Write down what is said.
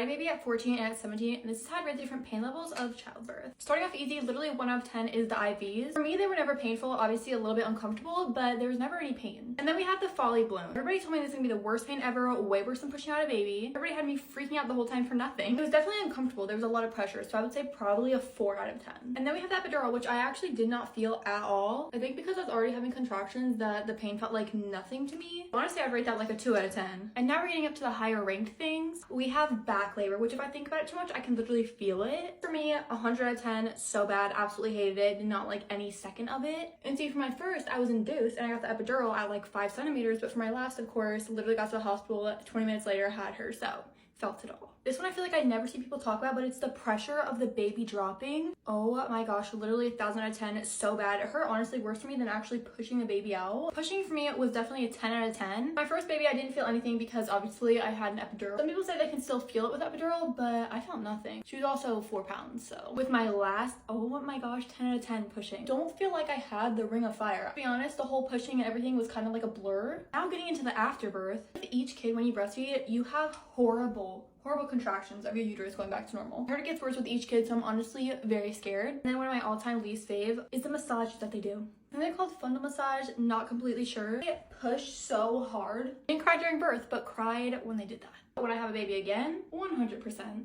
I had a baby at 14 and at 17, and this has had really different pain levels of childbirth. Starting off easy, literally 1 out of 10 is the IVs. For me, they were never painful, obviously a little bit uncomfortable, but there was never any pain. And then we had the Folly Bloom. Everybody told me this was gonna be the worst pain ever, way worse than pushing out a baby. Everybody had me freaking out the whole time for nothing. It was definitely uncomfortable. There was a lot of pressure, so I would say probably a 4 out of 10. And then we have the epidural, which I actually did not feel at all. I think because I was already having contractions that the pain felt like nothing to me. Honestly, I'd rate that like a 2 out of 10. And now we're getting up to the higher ranked things. We have back labor, which if I think about it too much, I can literally feel it. For me, 100 out of 10, so bad, absolutely hated it, did not like any second of it. And see, for my first, I was induced and I got the epidural at like 5 centimeters, but for my last, of course, literally got to the hospital 20 minutes later, had her, so felt it all. This one I feel like I never see people talk about, but it's the pressure of the baby dropping. Oh my gosh, literally 1,000 out of 10, so bad. It hurt honestly worse for me than actually pushing the baby out. Pushing for me was definitely a 10 out of 10. My first baby, I didn't feel anything because obviously I had an epidural. Some people say they can still feel it with epidural, but I felt nothing. She was also 4 pounds, so. With my last, oh my gosh, 10 out of 10 pushing. Don't feel like I had the ring of fire. To be honest, the whole pushing and everything was kind of like a blur. Now getting into the afterbirth, with each kid when you breastfeed, you have horrible contractions of your uterus going back to normal. I heard it gets worse with each kid, so I'm honestly very scared. And then one of my all-time least fave is the massage that they do. And they're called fundal massage, not completely sure. I push so hard. Didn't cry during birth, but cried when they did that. When I have a baby again, 100%.